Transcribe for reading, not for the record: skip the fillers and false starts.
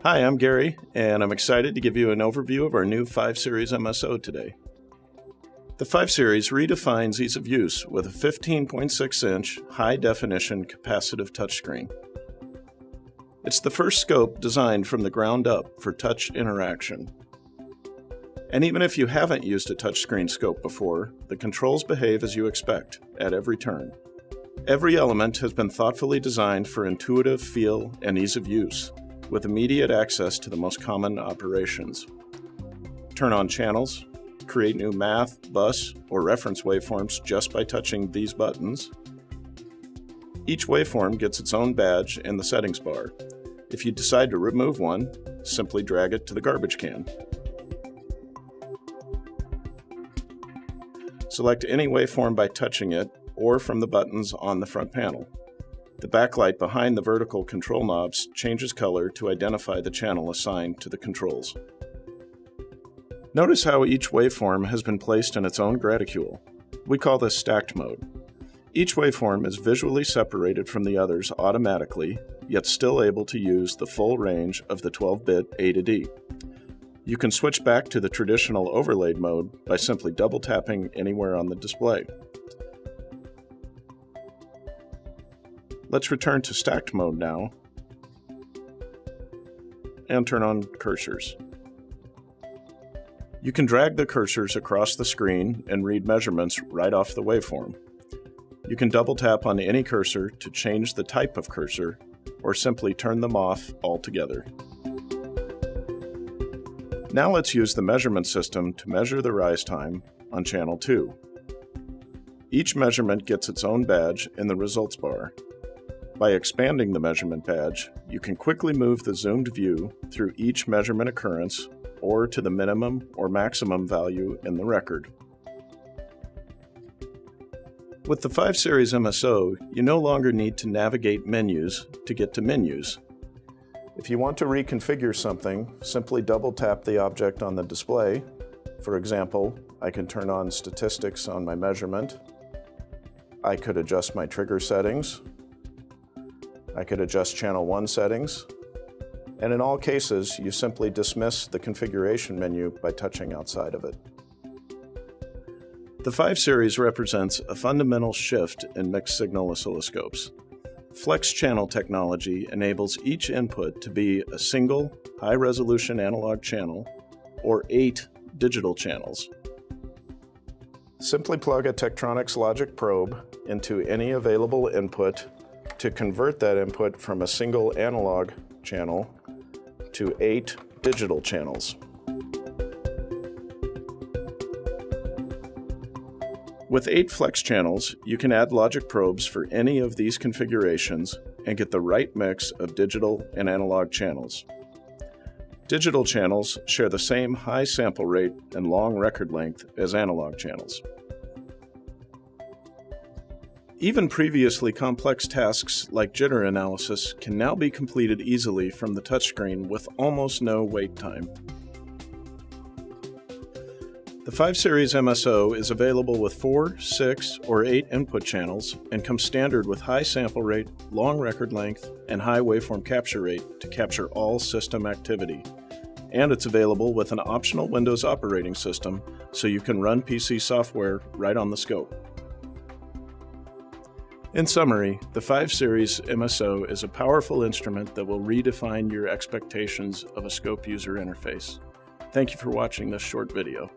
Hi, I'm Gary, and I'm excited to give you an overview of our new 5 Series MSO today. The 5 Series redefines ease of use with a 15.6-inch high-definition capacitive touchscreen. It's the first scope designed from the ground up for touch interaction. And even if you haven't used a touchscreen scope before, the controls behave as you expect at every turn. Every element has been thoughtfully designed for intuitive feel and ease of use, with immediate access to the most common operations. Turn on channels, create new math, bus, or reference waveforms just by touching these buttons. Each waveform gets its own badge in the settings bar. If you decide to remove one, simply drag it to the garbage can. Select any waveform by touching it or from the buttons on the front panel. The backlight behind the vertical control knobs changes color to identify the channel assigned to the controls. Notice how each waveform has been placed in its own graticule. We call this stacked mode. Each waveform is visually separated from the others automatically, yet still able to use the full range of the 12-bit A to D. You can switch back to the traditional overlaid mode by simply double-tapping anywhere on the display. Let's return to stacked mode now and turn on cursors. You can drag the cursors across the screen and read measurements right off the waveform. You can double tap on any cursor to change the type of cursor or simply turn them off altogether. Now let's use the measurement system to measure the rise time on channel 2. Each measurement gets its own badge in the results bar. By expanding the measurement badge, you can quickly move the zoomed view through each measurement occurrence or to the minimum or maximum value in the record. With the 5 Series MSO, you no longer need to navigate menus to get to menus. If you want to reconfigure something, simply double-tap the object on the display. For example, I can turn on statistics on my measurement. I could adjust my trigger settings. I could adjust channel 1 settings. And in all cases, you simply dismiss the configuration menu by touching outside of it. The 5 Series represents a fundamental shift in mixed-signal oscilloscopes. Flex channel technology enables each input to be a single, high-resolution analog channel or 8 digital channels. Simply plug a Tektronix logic probe into any available input to convert that input from a single analog channel to 8 digital channels. With 8 flex channels, you can add logic probes for any of these configurations and get the right mix of digital and analog channels. Digital channels share the same high sample rate and long record length as analog channels. Even previously complex tasks like jitter analysis can now be completed easily from the touchscreen with almost no wait time. The 5 Series MSO is available with 4, 6, or 8 input channels and comes standard with high sample rate, long record length, and high waveform capture rate to capture all system activity. And it's available with an optional Windows operating system so you can run PC software right on the scope. In summary, the 5 Series MSO is a powerful instrument that will redefine your expectations of a scope user interface. Thank you for watching this short video.